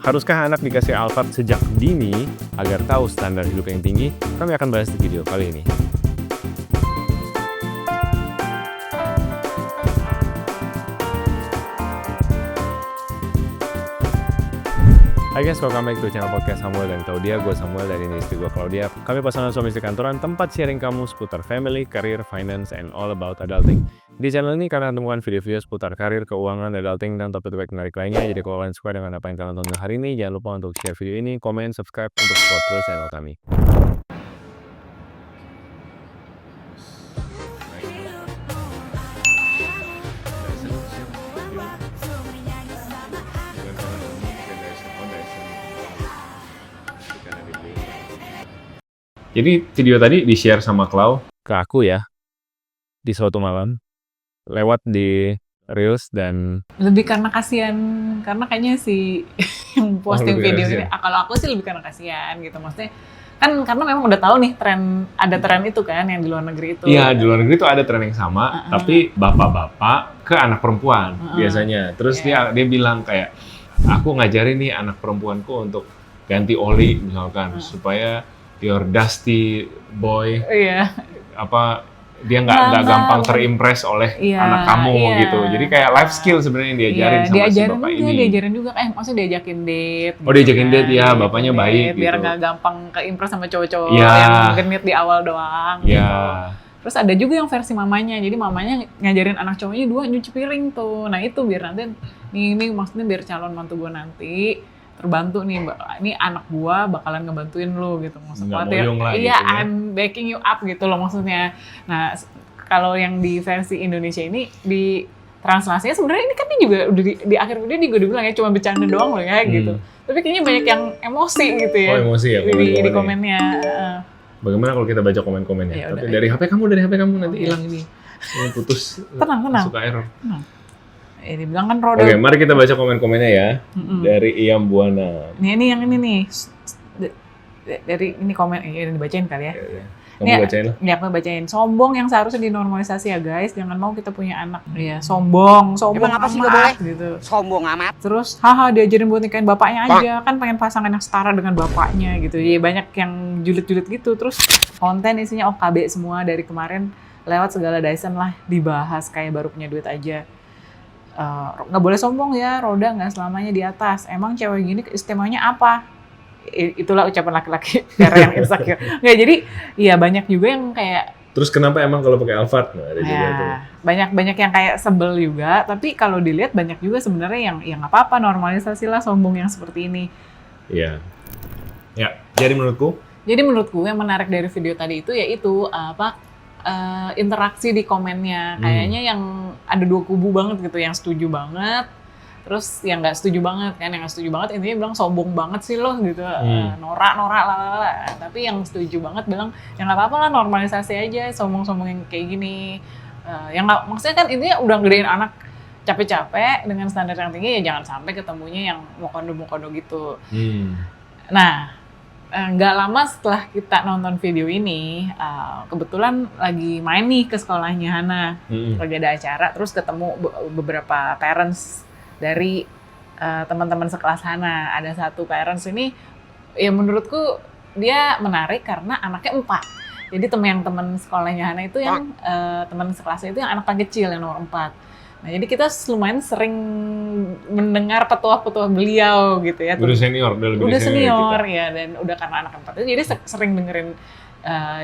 Haruskah anak dikasih Alphard sejak dini agar tahu standar hidup yang tinggi? Kami akan bahas di video kali ini. Hai guys, welcome back to channel podcast Samuel dan Claudia. Gue Samuel dan ini istri gue Claudia. Kami pasangan suami istri kantoran, tempat sharing kamu seputar family, career, finance, and all about adulting. Di channel ini kalian temukan video-video seputar karir, keuangan, adulting, dan topik-topik menarik lainnya. Jadi kalau kalian suka dengan apa yang kalian tonton hari ini, jangan lupa untuk share video ini, komen, subscribe untuk support terus channel kami. Jadi video tadi di-share sama Clau ke aku ya, di suatu malam, lewat di Reels dan... Lebih karena kasihan, karena kayaknya si yang posting lebih video kasihan. ini, kalau aku sih lebih karena kasihan gitu, maksudnya kan karena memang udah tahu nih ada tren itu kan yang di luar negeri itu. Iya, di luar negeri tuh ada tren yang sama, tapi bapak-bapak ke anak perempuan biasanya. Terus dia bilang kayak, aku ngajarin nih anak perempuanku untuk ganti oli misalkan, supaya your dusty boy, dia nggak gampang terimpress oleh anak kamu gitu. Jadi kayak life skill sebenarnya yang diajarin sama si bapak ini. Diajarin juga, maksudnya diajakin date. Oh, diajakin date ya, bapaknya baik biar gitu. nggak gampang keimpress sama cowok-cowok yang genit di awal doang. Iya. Gitu. Terus ada juga yang versi mamanya, jadi mamanya ngajarin anak cowoknya dua nyuci piring tuh. Nah itu biar nanti, ini maksudnya biar calon mantu gue nanti terbantu nih, ini anak gua bakalan ngebantuin lu gitu, maksudnya iya gitu ya. I'm backing you up gitu loh maksudnya. Nah kalau yang di versi Indonesia ini di translasinya sebenarnya ini kan dia juga udah di akhir video dia juga bilang ya cuma bercanda doang loh ya gitu, tapi kayaknya banyak yang emosi gitu ya, emosi ya di komennya. Bagaimana kalau kita baca komen-komennya? Ya, tapi dari HP kamu nanti hilang ini putus, tenang suka error. Dibilang kan Roda. Oke, mari kita baca komen-komennya ya. Dari Iyam Buana. Ini yang ini nih. Dari ini komen, dibacain kali ya. Kamu bacain lah. Ini aku bacain. Sombong yang seharusnya dinormalisasi ya guys. Jangan mau kita punya anak. Iya, sombong Emang apa sih gak boleh? gitu. Sombong amat. Terus, diajarin buat nikahin bapaknya aja. Kan pengen pasangan yang setara dengan bapaknya gitu. Jadi banyak yang julid-julid gitu. Terus konten isinya OKB semua dari kemarin. Lewat segala Dyson lah dibahas kayak baru punya duit aja. Nggak boleh sombong ya, roda nggak selamanya di atas. Emang cewek gini istimewanya apa? Itulah ucapan laki-laki era yang insecure. Nggak, jadi ya banyak juga yang kayak. Terus kenapa emang kalau pakai Alphard? Nah, ada juga tuh. Banyak yang kayak sebel juga. Tapi kalau dilihat banyak juga sebenarnya yang nggak apa-apa, normalisasi lah sombong yang seperti ini. Iya. Ya. Jadi menurutku yang menarik dari video tadi itu yaitu interaksi di komennya. Kayaknya yang ada dua kubu banget gitu, yang setuju banget, terus yang nggak setuju banget kan. Yang nggak setuju banget intinya bilang sombong banget sih lo gitu, norak lah. Tapi yang setuju banget bilang ya nggak apa-apa lah, normalisasi aja sombong-sombong yang kayak gini. Yang nggak, maksudnya kan intinya udah gedein anak capek-capek dengan standar yang tinggi, ya jangan sampai ketemunya yang mokondo gitu. Nah, nggak lama setelah kita nonton video ini, kebetulan lagi main nih ke sekolahnya Hana, lagi ada acara, terus ketemu beberapa parents dari teman-teman sekelas Hana. Ada satu parents ini, ya menurutku dia menarik karena anaknya 4. Jadi teman sekolahnya Hana itu yang teman sekelasnya itu yang anak paling kecil, yang nomor 4. Nah, jadi kita lumayan sering mendengar petuah-petuah beliau gitu ya. Udah senior ya, dan udah karena anak 4 itu jadi sering dengerin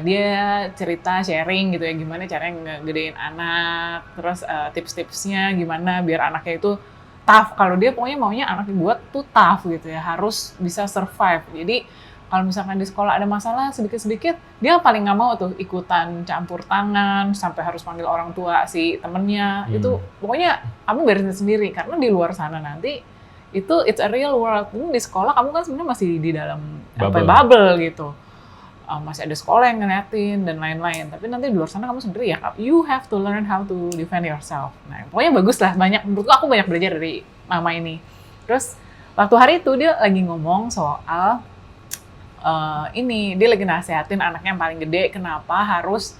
dia cerita, sharing gitu ya, gimana caranya ngegedein anak, terus tips-tipsnya gimana biar anaknya itu tough. Kalau dia pokoknya maunya anaknya buat tuh tough gitu ya, harus bisa survive. Jadi kalau misalkan di sekolah ada masalah sedikit-sedikit, dia paling nggak mau tuh ikutan campur tangan, sampai harus panggil orang tua si temennya. Itu pokoknya kamu beresin sendiri, karena di luar sana nanti itu it's a real world. Di sekolah kamu kan sebenarnya masih di dalam bubble gitu. Masih ada sekolah yang ngeliatin dan lain-lain. Tapi nanti di luar sana kamu sendiri ya, you have to learn how to defend yourself. Nah, pokoknya bagus lah. Menurutku aku banyak belajar dari mama ini. Terus waktu hari itu dia lagi ngomong soal dia lagi nasehatin anaknya yang paling gede, kenapa harus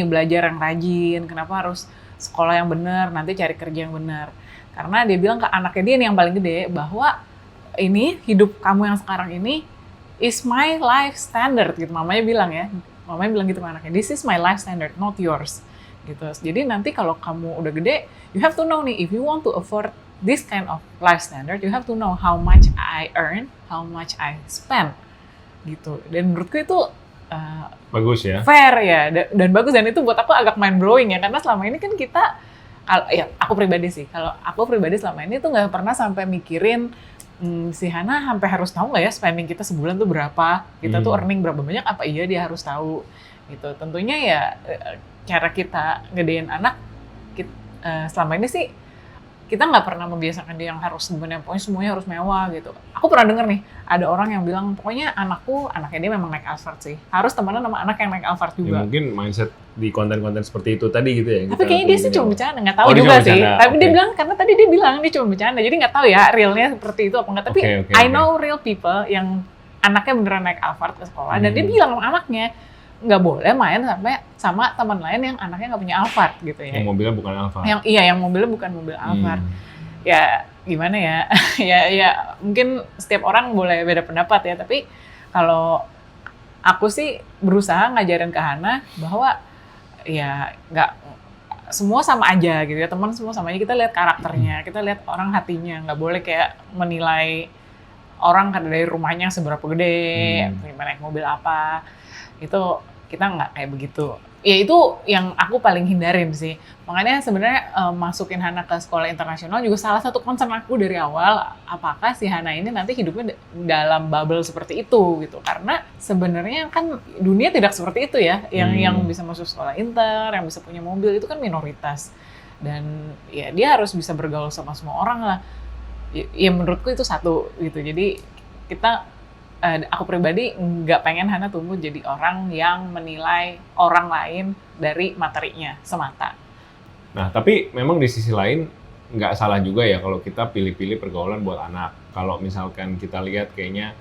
belajar yang rajin, kenapa harus sekolah yang benar, nanti cari kerja yang benar. Karena dia bilang ke anaknya dia nih yang paling gede bahwa ini hidup kamu yang sekarang ini is my life standard gitu. Mamanya bilang gitu ke anaknya, this is my life standard, not yours. Gitu. Jadi nanti kalau kamu udah gede, you have to know nih, if you want to afford this kind of life standard, you have to know how much I earn, how much I spend. Gitu. Dan menurutku itu bagus ya. fair ya, dan bagus, dan itu buat aku agak mind blowing ya, karena selama ini kan kita, aku pribadi selama ini tuh nggak pernah sampai mikirin si Hana sampai harus tahu nggak ya spending kita sebulan tuh berapa, kita tuh earning berapa banyak, apa iya dia harus tahu gitu. Tentunya ya cara kita gedein anak selama ini sih kita nggak pernah membiasakan dia yang harus sebenarnya pokoknya semuanya harus mewah gitu. Aku pernah denger nih, ada orang yang bilang pokoknya anaknya dia memang naik Alphard sih, harus temenan sama anak yang naik Alphard juga. Ya, mungkin mindset di konten-konten seperti itu tadi gitu ya. Tapi kayaknya dia sih cuma bercanda, nggak tahu juga sih. Tapi dia bilang, karena tadi dia bilang dia cuma bercanda, jadi nggak tahu ya realnya seperti itu apa enggak. Tapi I know real people yang anaknya beneran naik Alphard ke sekolah, dan dia bilang sama anaknya, nggak boleh main sama teman lain yang anaknya nggak punya Alphard gitu ya. Yang mobilnya bukan Alphard. Yang mobilnya bukan mobil Alphard. Ya gimana ya, ya mungkin setiap orang boleh beda pendapat ya, tapi kalau aku sih berusaha ngajarin ke Hana bahwa ya nggak semua sama aja gitu ya, teman semua sama aja, kita lihat karakternya, kita lihat orang hatinya, nggak boleh kayak menilai orang karena dari rumahnya seberapa gede, naik mobil apa, itu kita nggak kayak begitu. Ya itu yang aku paling hindarin sih. Makanya sebenarnya masukin Hana ke sekolah internasional juga salah satu concern aku dari awal, apakah si Hana ini nanti hidupnya dalam bubble seperti itu gitu. Karena sebenarnya kan dunia tidak seperti itu ya. Yang bisa masuk sekolah inter, yang bisa punya mobil itu kan minoritas. Dan ya dia harus bisa bergaul sama semua orang lah. Ya menurutku itu satu gitu. Jadi aku pribadi nggak pengen Hana tumbuh jadi orang yang menilai orang lain dari materinya semata. Nah, tapi memang di sisi lain nggak salah juga ya kalau kita pilih-pilih pergaulan buat anak. Kalau misalkan kita lihat kayaknya,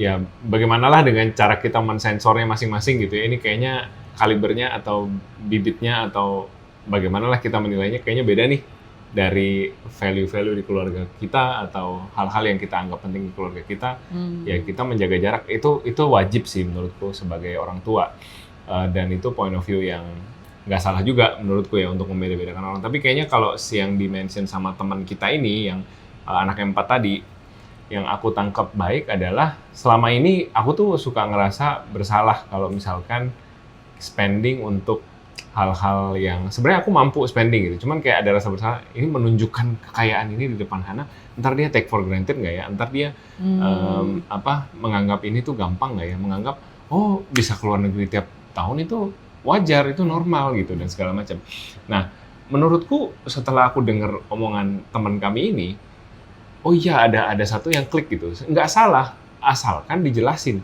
ya bagaimanalah dengan cara kita mensensornya masing-masing gitu ya. Ini kayaknya kalibernya atau bibitnya atau bagaimanalah kita menilainya kayaknya beda nih dari value-value di keluarga kita atau hal-hal yang kita anggap penting di keluarga kita. Ya kita menjaga jarak itu wajib sih menurutku sebagai orang tua, dan itu point of view yang nggak salah juga menurutku ya untuk membeda-bedakan orang. Tapi kayaknya kalau yang di-mention sama teman kita ini yang anak yang 4 tadi, yang aku tangkap baik adalah selama ini aku tuh suka ngerasa bersalah kalau misalkan spending untuk hal-hal yang sebenarnya aku mampu spending gitu, cuman kayak ada rasa bersalah, ini menunjukkan kekayaan ini di depan Hana, ntar dia take for granted nggak ya, ntar dia menganggap ini tuh gampang nggak ya, menganggap oh bisa keluar negeri tiap tahun itu wajar, itu normal gitu dan segala macam. Nah menurutku setelah aku dengar omongan teman kami ini, oh iya ada satu yang klik gitu, nggak salah asalkan dijelasin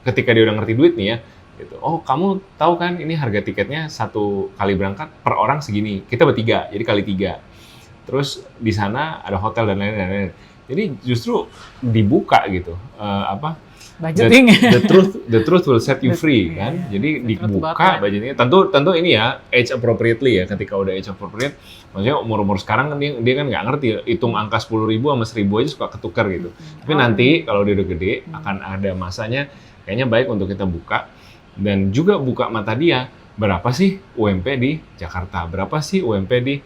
ketika dia udah ngerti duit nih ya. Gitu. Oh kamu tahu kan ini harga tiketnya 1 kali berangkat per orang segini, kita bertiga jadi kali 3, terus di sana ada hotel dan lain-lain. Jadi justru dibuka gitu budgeting. the truth will set you free kan. Jadi dibuka budgetnya, tentu ini ya age appropriately ya, ketika udah age appropriate, maksudnya umur sekarang kan dia kan nggak ngerti hitung angka 10.000 sama 1.000 aja suka ketukar gitu. Tapi nanti kalau dia udah gede akan ada masanya kayaknya baik untuk kita buka. Dan juga buka mata dia, berapa sih UMP di Jakarta, berapa sih UMP di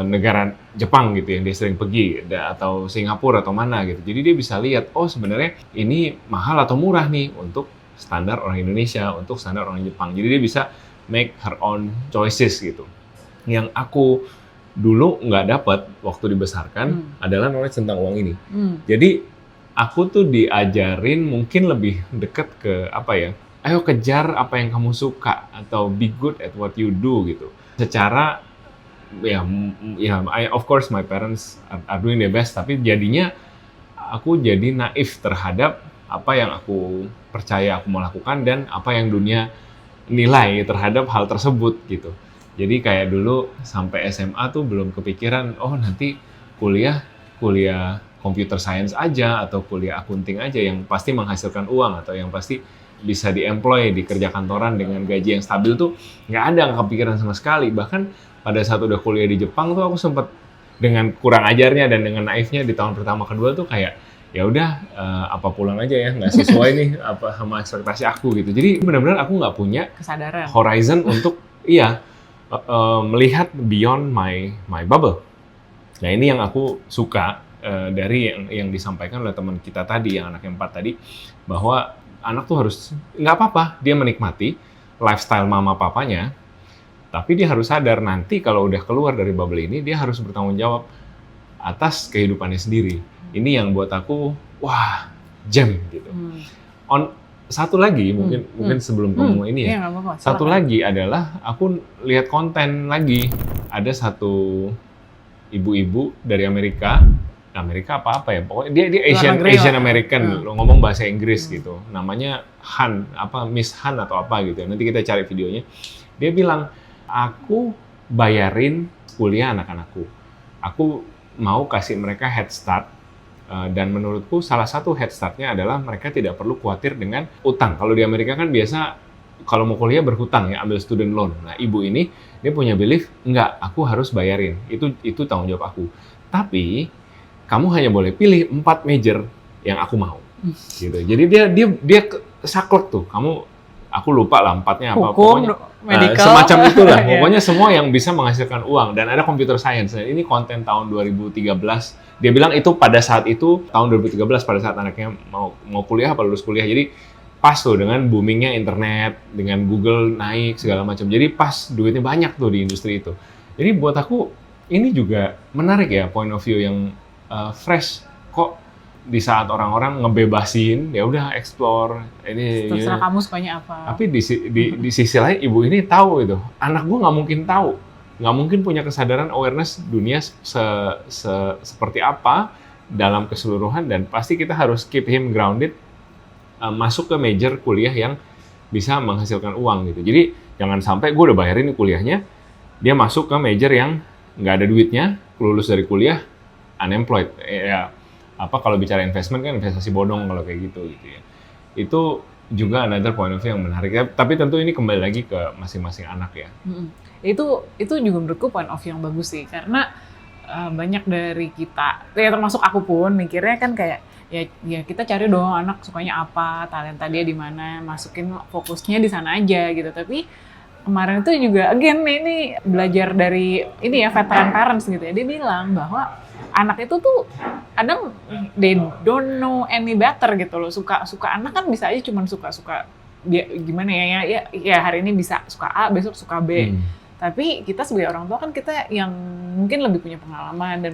negara Jepang gitu yang dia sering pergi, atau Singapura atau mana gitu. Jadi dia bisa lihat, oh sebenarnya ini mahal atau murah nih untuk standar orang Indonesia, untuk standar orang Jepang. Jadi dia bisa make her own choices gitu. Yang aku dulu nggak dapat waktu dibesarkan adalah knowledge tentang uang ini. Jadi aku tuh diajarin mungkin lebih deket ke ayo kejar apa yang kamu suka atau be good at what you do gitu. Secara of course my parents are doing their best, tapi jadinya aku jadi naif terhadap apa yang aku percaya aku mau lakukan dan apa yang dunia nilai terhadap hal tersebut gitu. Jadi kayak dulu sampai SMA tuh belum kepikiran nanti kuliah computer science aja atau kuliah akunting aja yang pasti menghasilkan uang atau yang pasti bisa di-employ di kerja kantoran dengan gaji yang stabil tuh nggak kepikiran sama sekali. Bahkan pada saat udah kuliah di Jepang tuh aku sempat dengan kurang ajarnya dan dengan naifnya di tahun pertama kedua tuh kayak ya udah apa pulang aja ya, nggak sesuai nih apa sama ekspektasi aku gitu. Jadi benar-benar aku nggak punya kesadaran horizon untuk melihat beyond my bubble. Nah ini yang aku suka dari yang disampaikan oleh teman kita tadi, yang anak yang 4 tadi, bahwa anak tuh harus, nggak apa-apa dia menikmati lifestyle mama papanya, tapi dia harus sadar nanti kalau udah keluar dari bubble ini, dia harus bertanggung jawab atas kehidupannya sendiri. Ini yang buat aku, wah, gem gitu. Satu lagi, mungkin sebelum kamu ini ya, satu lagi adalah aku lihat konten lagi, ada satu ibu-ibu dari Amerika apa ya, pokoknya dia Asian American, ngomong bahasa Inggris gitu, namanya Han, Miss Han atau apa gitu, nanti kita cari videonya. Dia bilang, aku bayarin kuliah anak-anakku, aku mau kasih mereka head start, dan menurutku salah satu head start-nya adalah mereka tidak perlu khawatir dengan utang. Kalau di Amerika kan biasa kalau mau kuliah berhutang ya, ambil student loan. Nah ibu ini, dia punya belief, enggak, aku harus bayarin, itu tanggung jawab aku. Tapi kamu hanya boleh pilih 4 major yang aku mau, gitu. Jadi dia saklek tuh. Aku lupa lah 4-nya apa. Hukum, pokoknya medical, semacam itulah. Pokoknya semua yang bisa menghasilkan uang, dan ada computer science. Nah, ini konten tahun 2013. Dia bilang itu pada saat itu tahun 2013 pada saat anaknya mau kuliah apa lulus kuliah. Jadi pas tuh dengan boomingnya internet, dengan Google naik segala macam. Jadi pas duitnya banyak tuh di industri itu. Jadi buat aku ini juga menarik ya, point of view yang fresh. Kok di saat orang-orang ngebebasin, ya udah explore ini. Terserah kamu sukanya apa. Tapi di sisi lain ibu ini tahu itu, anak gue nggak mungkin tahu, nggak mungkin punya kesadaran awareness dunia seperti apa dalam keseluruhan, dan pasti kita harus keep him grounded, masuk ke major kuliah yang bisa menghasilkan uang gitu. Jadi jangan sampai gue udah bayarin nih kuliahnya, dia masuk ke major yang nggak ada duitnya, lulus dari kuliah unemployed. Ya apa kalau bicara investment kan investasi bodong kalau kayak gitu ya. Itu juga another point of view yang menarik ya. Tapi tentu ini kembali lagi ke masing-masing anak ya. Itu juga menurutku point of view yang bagus sih, karena banyak dari kita, ya termasuk aku pun mikirnya kan kayak ya kita cari dong anak sukanya apa, talenta dia di mana, masukin fokusnya di sana aja gitu. Tapi kemarin itu juga again ini belajar dari ini ya veteran parents gitu ya. Dia bilang bahwa anak itu tuh kadang they don't know any better gitu loh. Suka anak kan bisa aja cuman suka dia gimana ya hari ini bisa suka A, besok suka B. Tapi kita sebagai orang tua kan kita yang mungkin lebih punya pengalaman dan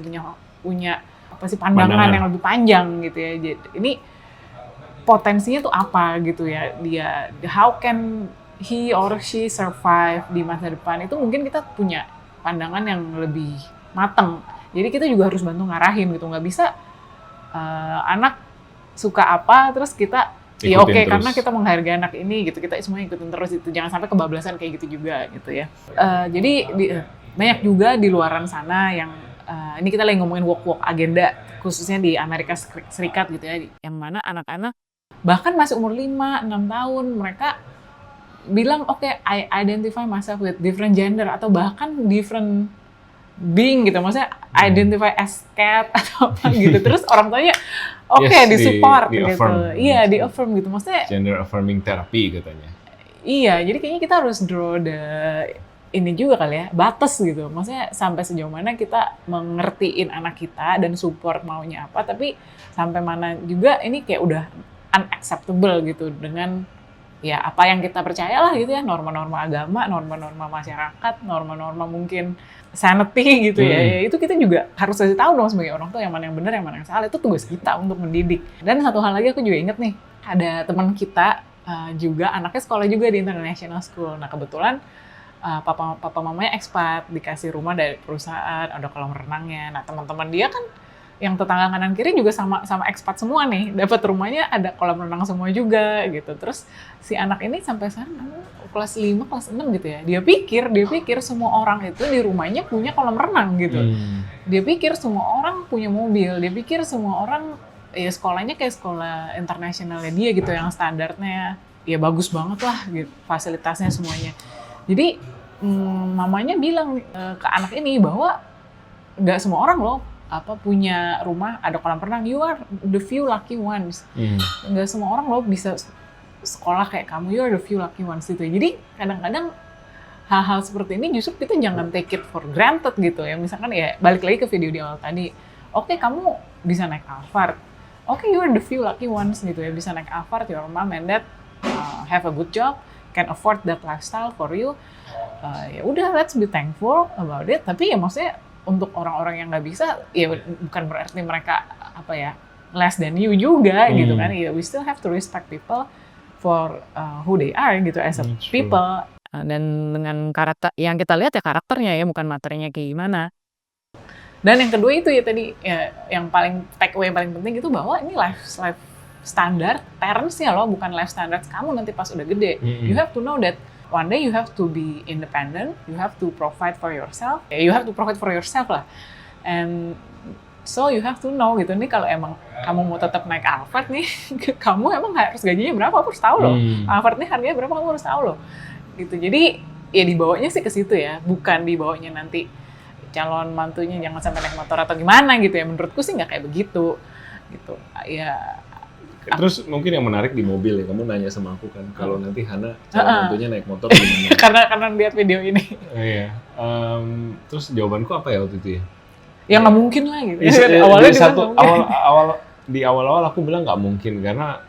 punya apa sih pandangan yang lebih panjang gitu ya. Jadi ini potensinya tuh apa gitu ya, dia how can he or she survive di masa depan, itu mungkin kita punya pandangan yang lebih matang. Jadi kita juga harus bantu ngarahin gitu, nggak bisa anak suka apa terus kita ya oke, karena kita menghargai anak ini gitu, kita semua ikutin terus itu, jangan sampai kebablasan kayak gitu juga gitu ya. Jadi banyak juga di luaran sana yang ini kita lagi ngomongin woke agenda khususnya di Amerika Serikat gitu ya, yang mana anak-anak bahkan masih umur 5-6 tahun mereka bilang oke, I identify myself with different gender atau bahkan different being gitu, maksudnya identify as cat atau apa gitu, terus orang tuanya disupport gitu, iya di affirm gitu, maksudnya gender affirming therapy katanya. Iya, jadi kayaknya kita harus draw ini juga kali ya, batas gitu, maksudnya sampai sejauh mana kita mengertiin anak kita dan support maunya apa, tapi sampai mana juga ini kayak udah unacceptable gitu dengan ya apa yang kita percayalah gitu ya, norma-norma agama, norma-norma masyarakat, norma-norma mungkin sanity gitu ya. Itu kita juga harus kasih tahu dong sebagai orang tua yang mana yang benar, yang mana yang salah. Itu tugas kita untuk mendidik. Dan satu hal lagi aku juga inget nih, ada teman kita juga anaknya sekolah juga di international school. Nah kebetulan papa mamanya expat, dikasih rumah dari perusahaan, ada kolam renangnya. Nah teman-teman dia kan yang tetangga kanan kiri juga sama expat semua nih, dapat rumahnya ada kolam renang semua juga gitu. Terus si anak ini sampai sekarang kelas 5, kelas 6 gitu ya. Dia pikir semua orang itu di rumahnya punya kolam renang gitu. Dia pikir semua orang punya mobil, dia pikir semua orang ya sekolahnya kayak sekolah internasionalnya dia gitu, yang standarnya ya bagus banget lah gitu, fasilitasnya semuanya. Jadi mamanya bilang ke anak ini bahwa nggak semua orang loh punya rumah ada kolam renang. You are the few lucky ones. Nggak semua orang loh bisa sekolah kayak kamu. You are the few lucky ones gitu. Jadi kadang-kadang hal-hal seperti ini justru kita jangan take it for granted gitu ya. Misalkan ya balik lagi ke video di awal tadi. Oke, kamu bisa naik Alphard. Oke, you are the few lucky ones gitu ya, bisa naik Alphard. Your mom and dad have a good job, can afford that lifestyle for you. Ya udah, let's be thankful about it. Tapi ya maksudnya untuk orang-orang yang nggak bisa, ya bukan berarti mereka less than you juga gitu kan. Ya, we still have to respect people for who they are gitu as a people. Dan dengan karakter yang kita lihat ya karakternya ya, bukan materinya kayak gimana. Dan yang kedua itu ya tadi ya, yang paling take away yang paling penting itu bahwa ini life standard parents-nya loh, bukan life standard kamu nanti pas udah gede. You have to know that one day you have to be independent, you have to provide for yourself. You have to provide for yourself lah. And so you have to know gitu nih, kalau emang kamu mau tetap naik Alphard nih, kamu emang harus gajinya berapa, aku harus tahu loh. Alphard nih harganya berapa, kamu harus tahu loh. Gitu. Jadi ya dibawanya sih ke situ ya, bukan dibawanya nanti calon mantunya jangan sampai naik motor atau gimana gitu ya. Menurutku sih nggak kayak begitu gitu ya. Terus mungkin yang menarik di mobil ya, kamu nanya sama aku kan kalau nanti Hana calon mantunya naik motor gimana. karena lihat video ini. Iya. Terus jawabanku apa ya waktu itu ya? Ya nggak mungkin lah gitu. Awalnya di awal aku bilang nggak mungkin karena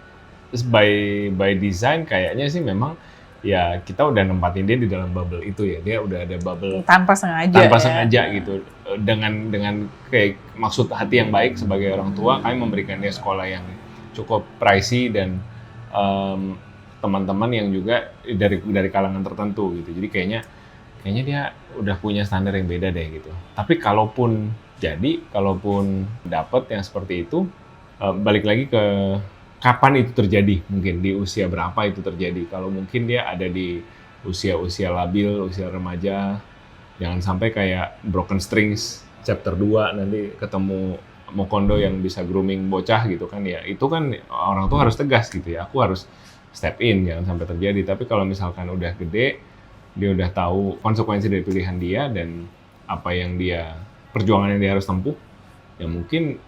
by design kayaknya sih memang ya kita udah nempatin dia di dalam bubble itu ya, dia udah ada bubble tanpa sengaja gitu, dengan kayak maksud hati yang baik sebagai orang tua, kami memberikan dia sekolah yang cukup pricey dan teman-teman yang juga dari kalangan tertentu gitu, jadi kayaknya dia udah punya standar yang beda deh gitu. Tapi kalaupun dapet yang seperti itu, balik lagi ke kapan itu terjadi, mungkin di usia berapa itu terjadi. Kalau mungkin dia ada di usia labil, usia remaja, jangan sampai kayak Broken Strings chapter 2 nanti ketemu Mokondo yang bisa grooming bocah gitu kan ya. Itu kan orang tua harus tegas gitu ya, aku harus step in, jangan sampai terjadi. Tapi kalau misalkan udah gede, dia udah tahu konsekuensi dari pilihan dia dan apa yang perjuangan yang dia harus tempuh, ya mungkin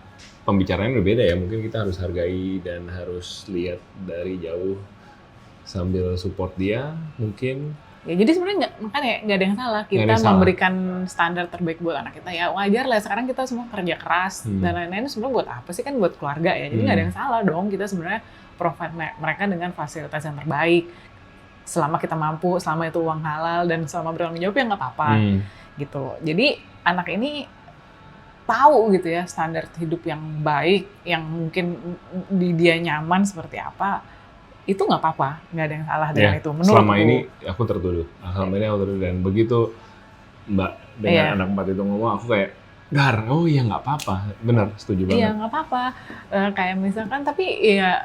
pembicaraannya berbeda ya, mungkin kita harus hargai dan harus lihat dari jauh sambil support dia mungkin. Ya jadi sebenarnya nggak ada yang salah kita memberikan standar terbaik buat anak kita ya, wajar lah. Sekarang kita semua kerja keras dan lain-lain, sebenarnya buat apa sih, kan buat keluarga ya, jadi nggak ada yang salah dong kita sebenarnya provide mereka dengan fasilitas yang terbaik selama kita mampu, selama itu uang halal dan selama bertanggung jawab ya nggak apa-apa gitu. Jadi anak ini tahu gitu ya standar hidup yang baik, yang mungkin dia nyaman seperti apa, itu nggak apa-apa, nggak ada yang salah dengan itu. Menurutku. Selama ini aku tertuduh, dan begitu Mbak dengan anak 4 itu ngomong, aku kayak Gar, oh iya nggak apa-apa, benar, setuju banget. Iya nggak apa-apa, kayak misalkan, tapi ya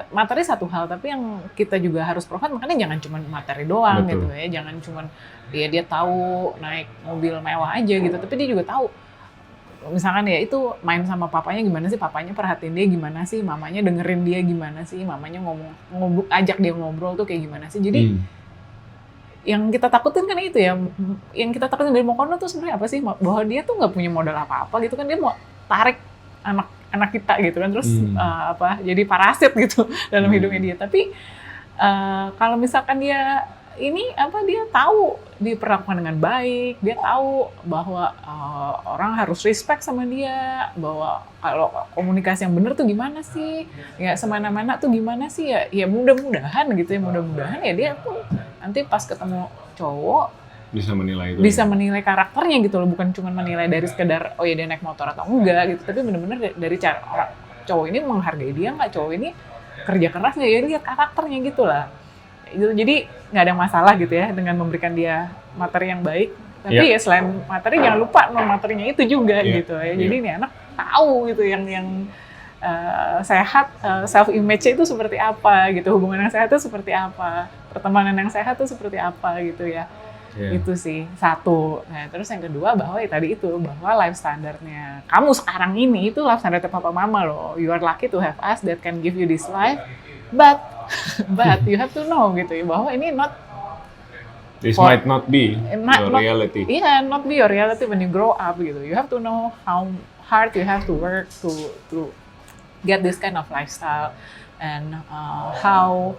materi satu hal, tapi yang kita juga harus provide, makanya jangan cuma materi doang. Betul. Gitu ya, jangan cuma dia tahu naik mobil mewah aja gitu, tapi dia juga tahu misalkan ya itu main sama papanya gimana sih, papanya perhatiin dia gimana sih, mamanya dengerin dia gimana sih, mamanya ajak dia ngobrol tuh kayak gimana sih. Jadi yang kita takutin kan itu ya, yang kita takutin dari Mokondo tuh sebenarnya apa sih, bahwa dia tuh nggak punya modal apa-apa gitu kan, dia mau tarik anak kita gitu kan, terus jadi parasit gitu dalam hidupnya dia. Tapi kalau misalkan dia dia tahu diperlakukan dengan baik, dia tahu bahwa orang harus respect sama dia, bahwa kalau komunikasi yang benar tuh gimana sih, ya semana-mana tuh gimana sih, ya mudah-mudahan gitu ya, mudah-mudahan ya dia tuh nanti pas ketemu cowok bisa menilai karakternya gitu loh, bukan cuma menilai dari sekedar oh ya dia naik motor atau enggak gitu, tapi benar-benar dari cara cowok ini menghargai dia nggak, cowok ini kerja keras nggak, ya lihat karakternya gitu lah. Jadi nggak ada masalah gitu ya dengan memberikan dia materi yang baik, tapi ya selain materi jangan lupa non materinya itu juga gitu ya. Jadi ini anak tahu gitu yang sehat, self image itu seperti apa gitu, hubungan yang sehat itu seperti apa, pertemanan yang sehat itu seperti apa gitu ya. Itu sih satu. Nah, terus yang kedua bahwa tadi itu, bahwa life standardnya kamu sekarang ini itu life standardnya papa mama loh. You are lucky to have us that can give you this life, but you have to know gitu ya, bahwa ini not This For- might not be might your not- reality. Iya, not be your reality when you grow up gitu. You have to know how hard you have to work to get this kind of lifestyle, and how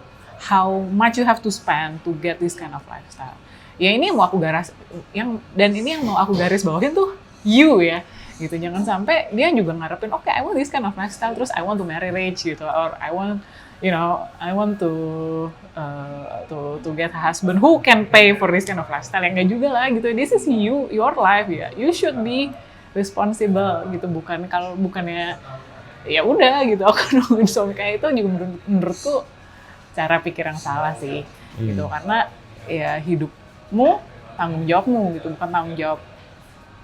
much you have to spend to get this kind of lifestyle. Ya ini yang mau aku garis bawahin tuh you ya gitu. Jangan sampai dia juga ngarepin oke, I want this kind of lifestyle, terus I want to marry rich gitu, or I want to get a husband who can pay for this kind of lifestyle. Yang enggak juga lah gitu. This is your life ya. You should be responsible gitu, bukannya ya udah gitu aku nungguin suami kayak itu juga menurutku cara pikir yang salah sih gitu, karena ya hidupmu tanggung jawabmu gitu, bukan tanggung jawab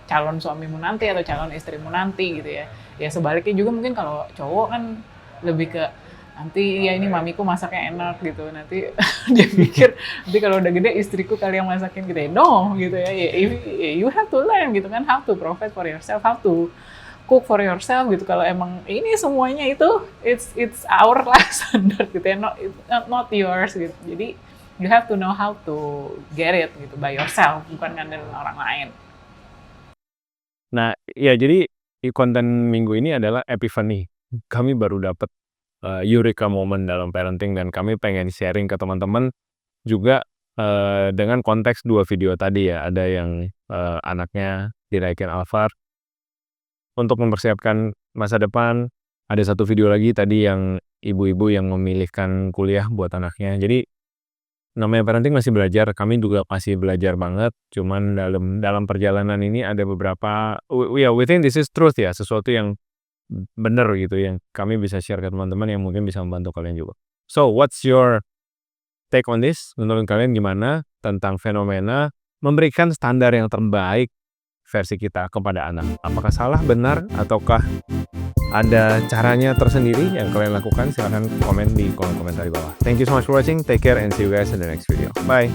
calon suamimu nanti atau calon istrimu nanti gitu ya. Ya sebaliknya juga mungkin kalau cowok kan lebih ke nanti ya ini mamiku masaknya enak gitu, nanti dia pikir nanti kalau udah gede istriku kali yang masakin gitu ya, no gitu ya. You have to learn gitu kan, how to provide for yourself, how to cook for yourself gitu. Kalau emang ini semuanya itu it's our life standard gitu ya, not yours gitu. Jadi you have to know how to get it gitu by yourself, bukan ngandelin orang lain. Nah, ya jadi konten minggu ini adalah epiphany. Kami baru dapat eureka moment dalam parenting, dan kami pengen sharing ke teman-teman juga dengan konteks 2 video tadi ya. Ada yang anaknya dinaikin Alphard untuk mempersiapkan masa depan. Ada 1 video lagi tadi yang ibu-ibu yang memilihkan kuliah buat anaknya. Jadi namanya parenting masih belajar, kami juga masih belajar banget. Cuman dalam perjalanan ini ada beberapa, we think this is truth ya, sesuatu yang benar gitu yang kami bisa share ke teman-teman yang mungkin bisa membantu kalian juga. So, what's your take on this? Menurut kalian gimana tentang fenomena memberikan standar yang terbaik versi kita kepada anak? Apakah salah, benar, ataukah ada caranya tersendiri yang kalian lakukan? Silahkan komen di kolom komentar di bawah. Thank you so much for watching. Take care and see you guys in the next video. Bye.